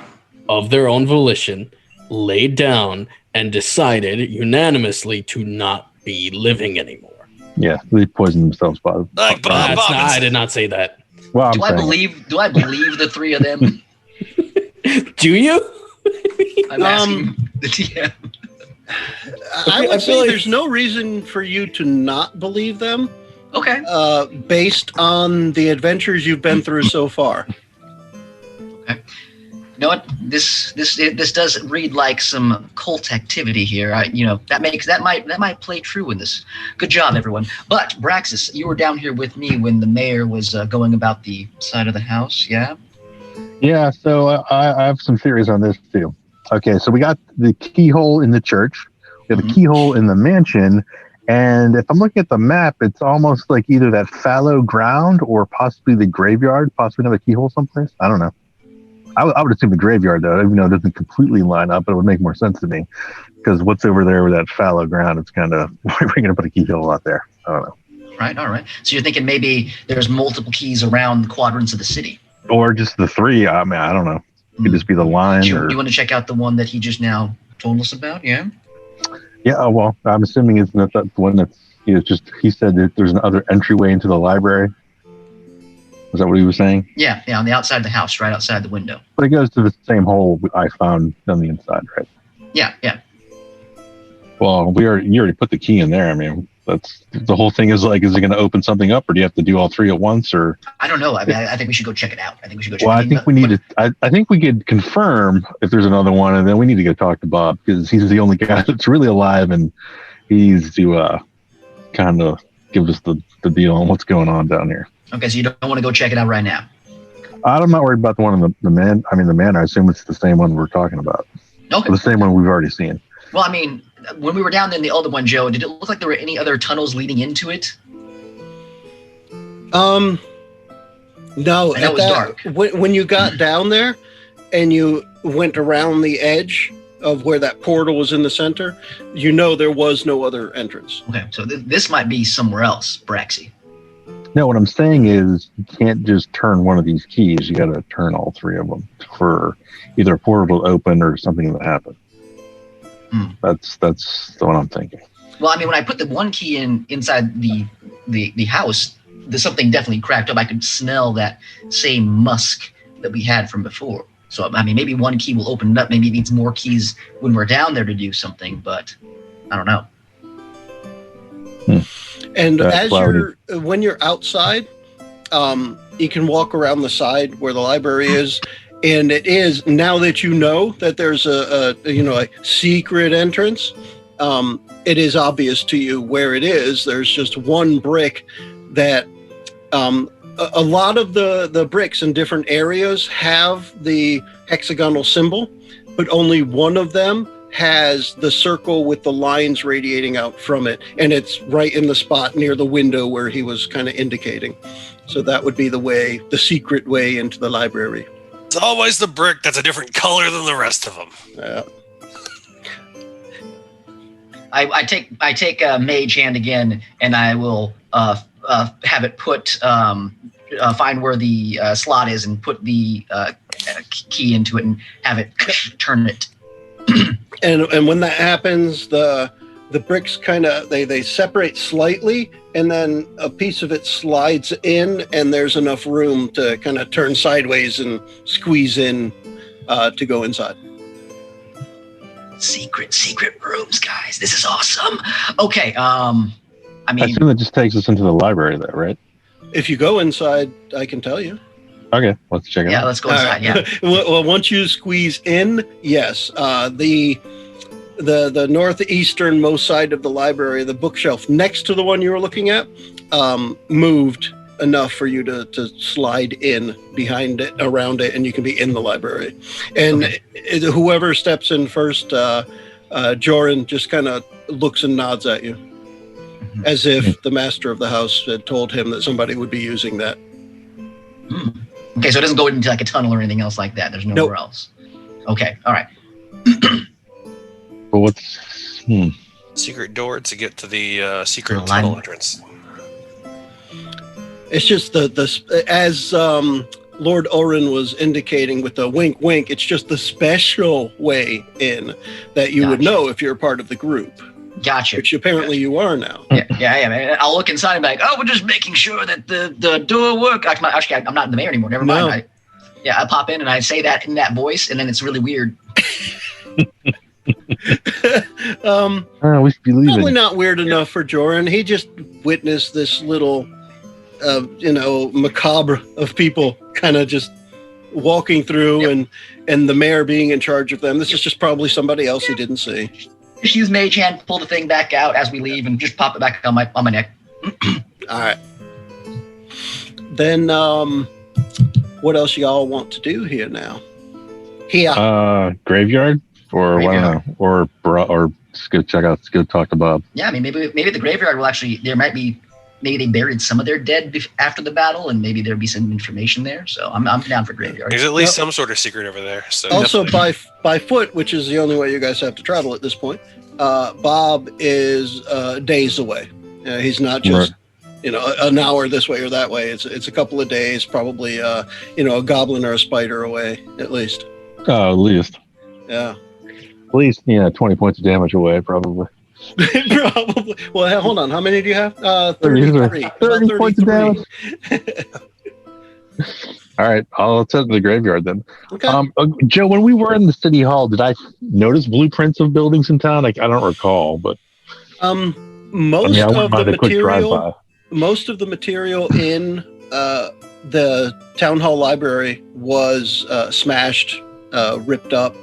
of their own volition, laid down, and decided unanimously to not be living anymore. Yeah, they poisoned themselves. Like Bob That's not, I Robinson. did not say that. Well, I'm Do I saying it. believe? Do I believe the three of them? Do you? I'm asking the DM. I I would feel say like- there's no reason for you to not believe them, Okay. based on the adventures you've been through so far. You know what? This does read like some cult activity here. That might play true in this. Good job, everyone. But Braxis, you were down here with me when the mayor was going about the side of the house. Yeah. Yeah, so I have some theories on this too. Okay, so we got the keyhole in the church, we have a keyhole in the mansion, and if I'm looking at the map, it's almost like either that fallow ground or possibly the graveyard, possibly another keyhole someplace. I don't know. I would assume the graveyard, though, even though it doesn't completely line up, but it would make more sense to me. Because what's over there with that fallow ground, it's kind of, we're going to put a keyhole out there. I don't know. Right. All right. So you're thinking maybe there's multiple keys around the quadrants of the city. Or just the three. I mean, I don't know. It could just be the line. Do Or, you want to check out the one that he just now told us about? Yeah. yeah, well, I'm assuming it's not that one that's, he said that there's another entryway into the library. Is that what he was saying? Yeah. On the outside of the house, right outside the window. But it goes to the same hole I found on the inside, right? Yeah. Well, you already put the key in there. I mean, that's the whole thing is like, is it going to open something up, or do you have to do all three at once? Or I don't know. I mean, I think we should go check it out. I think we should go check well, it out. I think we need to. I think we could confirm if there's another one, and then we need to go talk to Bob because he's the only guy that's really alive, and he's to kind of give us the deal on what's going on down here. Okay, so you don't want to go check it out right now. I'm not worried about the one in the man. I mean, the man. I assume it's the same one we're talking about. Okay. Or the same one we've already seen. Well, I mean, when we were down in the other one, Joe, did it look like there were any other tunnels leading into it? No. I know it was dark. When you got down there and you went around the edge of where that portal was in the center, there was no other entrance. Okay, so this might be somewhere else, Braxy. No, what I'm saying is you can't just turn one of these keys. You got to turn all three of them for either a portal to open or something to happen. That's what I'm thinking. Well, I mean, when I put the one key inside the house, there's something definitely cracked up. I could smell that same musk that we had from before. So, I mean, maybe one key will open it up. Maybe it needs more keys when we're down there to do something, but I don't know. And That's when you're outside, you can walk around the side where the library is. And it is, now that you know that there's a secret entrance, it is obvious to you where it is. There's just one brick that a lot of the bricks in different areas have the hexagonal symbol, but only one of them has the circle with the lines radiating out from it. And it's right in the spot near the window where he was kind of indicating. So that would be the secret way into the library. It's always the brick that's a different color than the rest of them. Yeah. I take a mage hand again, and I will have it put find where the slot is and put the key into it and have it turn it. And when that happens, the bricks kind of they separate slightly, and then a piece of it slides in, and there's enough room to kind of turn sideways and squeeze in to go inside. Secret rooms, guys. This is awesome. Okay. I I mean, assume that just takes us into the library, though, right? If you go inside, I can tell you. Okay, let's check it yeah. out. Let's go inside. Yeah. Well, once you squeeze in, yes, the northeasternmost side of the library, the bookshelf next to the one you were looking at, moved enough for you to slide in behind it, around it, and you can be in the library. And whoever steps in first, Joran just kind of looks and nods at you, as if the master of the house had told him that somebody would be using that. Okay, so it doesn't go into like a tunnel or anything else like that. There's nowhere else. Okay, all right. But what's Secret door to get to the secret The tunnel line. entrance. It's just as Lord Oren was indicating with the wink, wink. It's just the special way in that you would know if you're a part of the group. Gotcha. Which apparently you are now. Yeah. Man. I'll look inside and be like, oh, we're just making sure that the door works. Actually, I'm not in the mayor anymore. Never mind. I pop in and I say that in that voice, and then it's really weird. We should be leaving. Probably not weird enough for Joran. He just witnessed this little, macabre of people kind of just walking through and the mayor being in charge of them. This is just probably somebody else he didn't see. Just use mage hand, pull the thing back out as we leave, and just pop it back on my neck. All right. Then, what else y'all want to do here now? Graveyard, or I don't know, or just go check out. Let's go talk to Bob. Yeah, I mean, maybe the graveyard will actually. There might be. Maybe they buried some of their dead after the battle, and maybe there'll be some information there. So I'm down for graveyard. There's at least some sort of secret over there. So also by foot, which is the only way you guys have to travel at this point. Bob is days away. He's not just an hour this way or that way. It's a couple of days, probably a goblin or a spider away at least. At least. Yeah. At least 20 points of damage away, probably. Probably. Well, hold on. How many do you have? 33. 30 points of damage. All right, I'll head to the graveyard then. Okay. Joe, when we were in the city hall, did I notice blueprints of buildings in town? I don't recall, but most of the material in the town hall library was smashed, ripped up.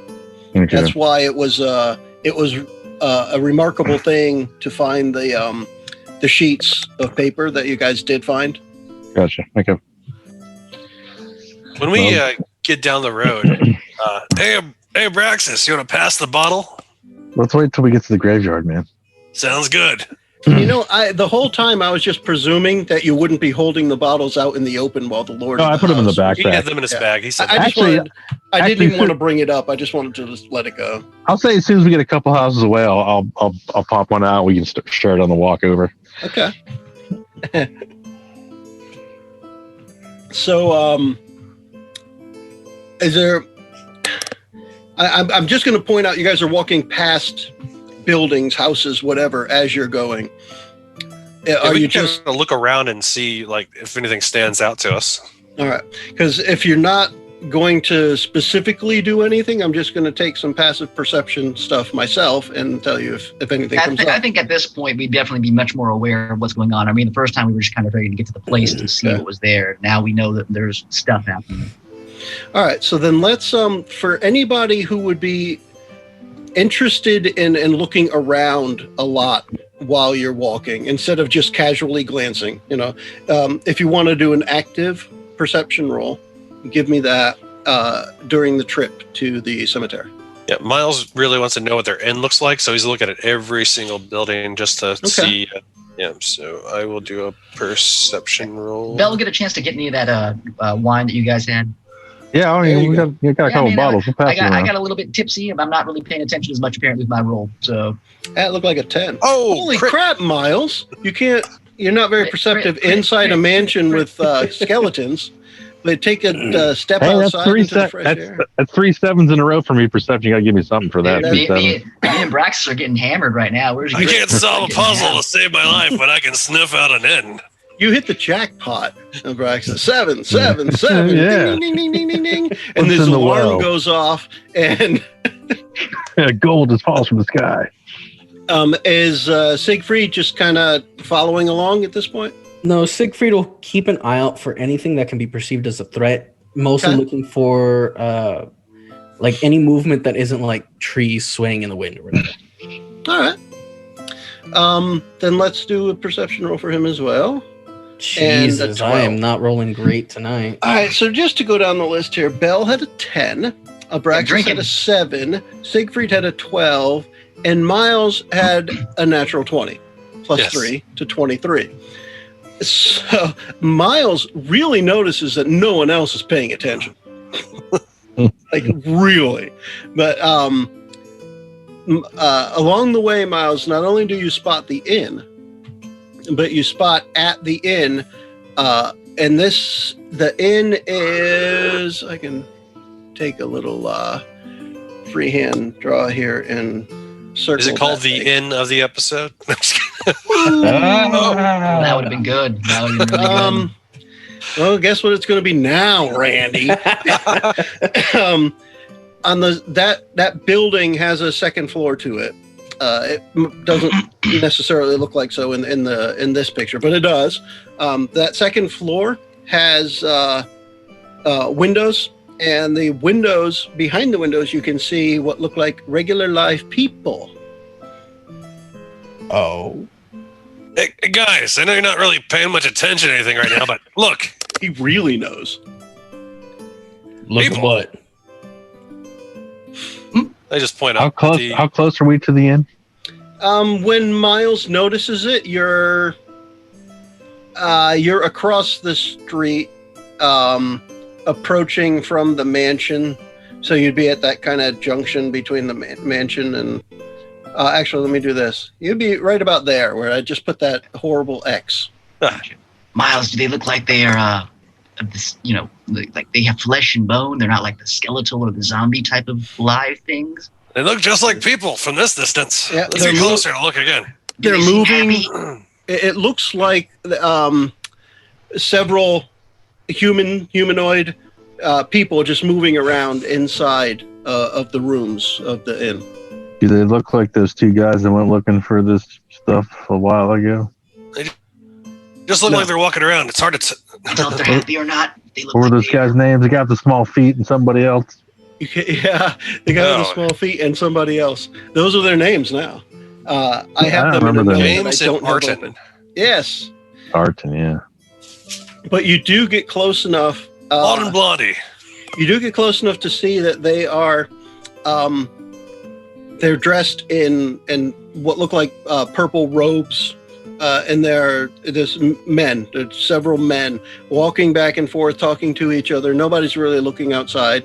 Okay. That's why it was a remarkable thing to find the sheets of paper that you guys did find. Gotcha. Okay. When we get down the road, hey, Braxis, you want to pass the bottle? Let's wait till we get to the graveyard, man. Sounds good. The whole time I was just presuming that you wouldn't be holding the bottles out in the open while the Lord. No, I put them in the backpack. He had them in his bag. He said, I didn't even want to bring it up. I just wanted to just let it go. I'll say as soon as we get a couple houses away, I'll pop one out. We can share it on the walk over. Okay. So, is there? I'm just going to point out. You guys are walking past buildings, houses, whatever, as you're going. Are you just look around and see if anything stands out to us? All right, because if you're not going to specifically do anything, I'm just going to take some passive perception stuff myself and tell you if anything comes up. I think at this point we'd definitely be much more aware of what's going on. I mean, the first time we were just kind of ready to get to the place to see what was there. Now we know that there's stuff happening. All right, so then let's for anybody who would be interested in looking around a lot while you're walking instead of just casually glancing, if you want to do an active perception roll, give me that during the trip to the cemetery. Yeah, Miles really wants to know what their inn looks like, so he's looking at every single building just to see. So I will do a perception roll. Belle will get a chance to get any of that wine that you guys had. Yeah, we got a couple bottles. I got a little bit tipsy, and I'm not really paying attention as much apparently with my roll. So that looked like a 10. Oh, holy crap, Miles! You're not very perceptive inside a mansion with skeletons. They take a step outside into the fresh air. That's 3 7s in a row for me. Perception, you got to give me something for that. Me and Braxis are getting hammered right now. I can't solve a puzzle to save my life, but I can sniff out an inn. You hit the jackpot, Braxis. 7, 7, 7. Yeah. Ding, ding, ding, ding, ding. And this alarm goes off, and gold just falls from the sky. Is Siegfried just kind of following along at this point? No, Siegfried will keep an eye out for anything that can be perceived as a threat. Mostly looking for any movement that isn't trees swaying in the wind or whatever. All right. Then let's do a perception roll for him as well. Jesus, I am not rolling great tonight. All right, so just to go down the list here, Belle had a 10, Braxis had a 7, Siegfried had a 12, and Miles had a natural 20, plus 3 to 23. So Miles really notices that no one else is paying attention. Really. But along the way, Miles, not only do you spot the inn, but you spot at the inn And the inn is, I can take a little freehand draw here and circle. Is it called that the thing. end of the episode? I'm just kidding. That would have been good. That would have been really good. Well, guess what it's going to be now, Randy. On that building has a second floor to it. It doesn't necessarily look like so in this picture, but it does. That second floor has windows, and the windows behind the windows you can see what look like regular live people. Oh. Hey, guys, I know you're not really paying much attention to anything right now, but look. He really knows. Look People. at what? I just point How out close? the- How close are we to the inn? When Miles notices it, you're across the street, approaching from the mansion. So you'd be at that kind of junction between the mansion and. Actually, let me do this. You'd be right about there, where I just put that horrible X. Miles, do they look like they are, this, like they have flesh and bone? They're not like the skeletal or the zombie type of live things? They look just like people from this distance. Yeah, Let's they're get closer and look again. Do They're they seem moving. happy? It looks like several humanoid people just moving around inside of the rooms of the inn. Do they look like those two guys that went looking for this stuff a while ago? Just look No. like they're walking around. It's hard to. Tell if they're happy or not. They look What were like those guys' names? The guy with the small feet and somebody else. Yeah, the guy with the Oh. small feet and somebody else. Those are their names now. I have I them in a remember note them. that James I and don't have Martin. open. Yes, Arton, yeah. but you do get close enough. Blonde and Blondie. You do get close enough to see that they are. They're dressed in what look like purple robes, and there's men. There's several men walking back and forth, talking to each other. Nobody's really looking outside.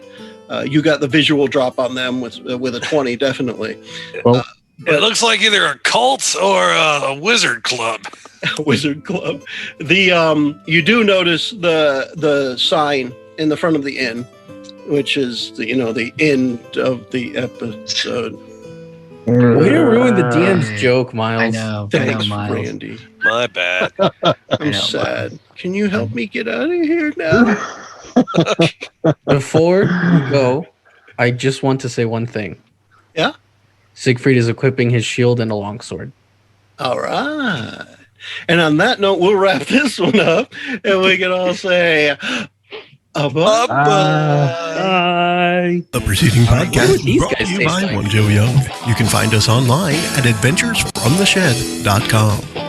You got the visual drop on them with a 20, definitely. Well, It looks like either a cult or a wizard club. Wizard Club. The you do notice the sign in the front of the inn, which is the end of the episode. Way to ruin the DM's joke, Miles. I know. Thanks, Miles. Randy. My bad. I'm know. sad. Can you help me get out of here now? Before you go, I just want to say one thing. Yeah? Siegfried is equipping his shield and a longsword. All right. And on that note, we'll wrap this one up, and we can all say, bye. Bye. The preceding What podcast would these brought guys to you taste by like? One Joe Young. You can find us online at adventuresfromtheshed.com.